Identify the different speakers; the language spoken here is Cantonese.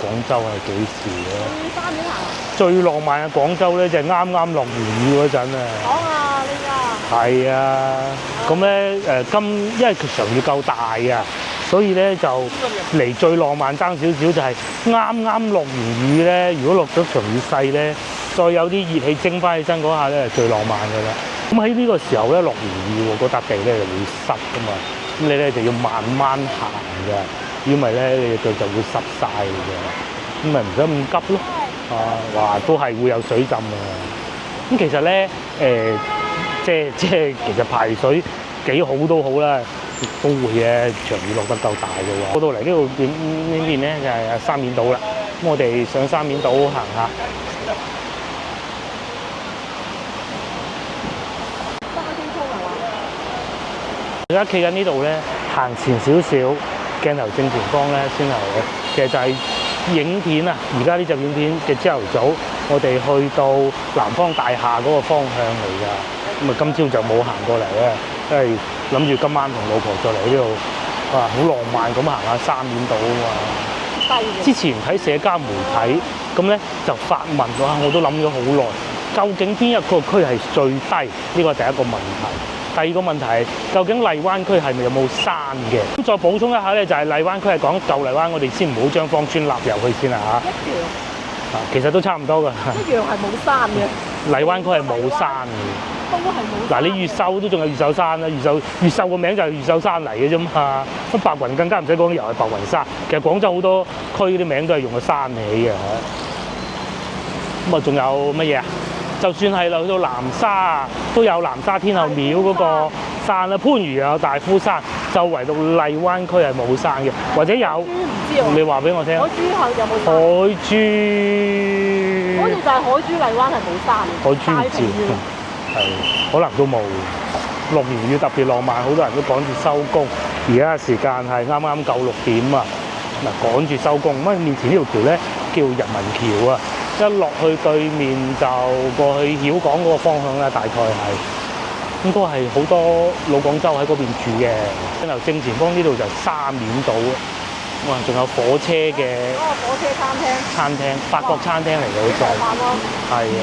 Speaker 1: 廣州係幾時咧？
Speaker 2: 去花園行。
Speaker 1: 最浪漫嘅廣州咧，就係啱啱落完雨嗰陣啊！
Speaker 2: 講啊，呢個。
Speaker 1: 係啊，咁咧因為佢場雨夠大啊，所以咧就離最浪漫爭少少就係啱啱落完雨咧。如果落咗場雨細咧，再有啲熱氣蒸翻起身嗰下咧，係最浪漫嘅啦。咁喺呢個時候咧，落完雨喎，嗰笪地咧就會濕噶嘛。咁你咧就要慢慢行㗎，如果唔係咧，你腳就會濕晒嘅。咁咪唔使咁急咯。哇，都係會有水浸嘅。咁其實咧，即係其實排水幾好都好啦，都會嘅。場雨落得夠大嘅喎。過到嚟呢度呢邊咧就係沙面島啦。咁我哋上沙面島行下。而家企緊呢度咧，行前少少，鏡頭正前方咧先係嘅。其實就係影片啊！而家呢隻影片嘅朝頭早，我哋去到南方大廈嗰個方向嚟㗎。咁啊，今朝就冇行過嚟咧，因為諗住今晚同老婆再嚟呢度，哇！好浪漫咁行下沙面島啊嘛。之前睇社交媒體，咁咧就發問哇，我都諗咗好耐，究竟邊一個區係最低？呢個係第一個問題。第二個問題係，究竟荔灣區係咪有冇山嘅？咁再補充一下咧，就係荔灣區係講舊荔灣，我哋先唔好將芳村納入去先啦嚇。
Speaker 2: 一樣。
Speaker 1: 其實都差唔多㗎。
Speaker 2: 一樣係冇山嘅。
Speaker 1: 荔灣區係冇山嘅。
Speaker 2: 都係冇。
Speaker 1: 嗱，你越秀都仲有越秀山啦，越秀個名就係越秀山嚟嘅啫嘛。咁白雲更加唔使講，又係白雲山。其實廣州好多區啲名都係用個山起嘅。咁啊，仲有乜嘢啊？就算係去到南沙，都有南沙天后廟嗰個山啦。番禺又有大夫山，就唯獨荔灣區係冇山嘅，或者有。
Speaker 2: 唔知喎。
Speaker 1: 你話俾我聽。
Speaker 2: 海珠有冇山？
Speaker 1: 海珠。
Speaker 2: 好似就係海珠荔灣係冇山嘅。
Speaker 1: 海珠唔知。係，可能都冇。落完雨特別浪漫，好多人都趕住收工。而家時間係啱啱夠6點啊！嗱，趕住收工。咁面前呢條橋咧叫人民橋啊。一落去對面就過去曉港嗰個方向啦，大概係應該係好多老廣州喺嗰邊住嘅。然後正前方呢度就沙面島啊，哇！仲有火車嘅。
Speaker 2: 嗰個火車餐廳。
Speaker 1: 餐廳，法國餐廳嚟嘅好似。係啊。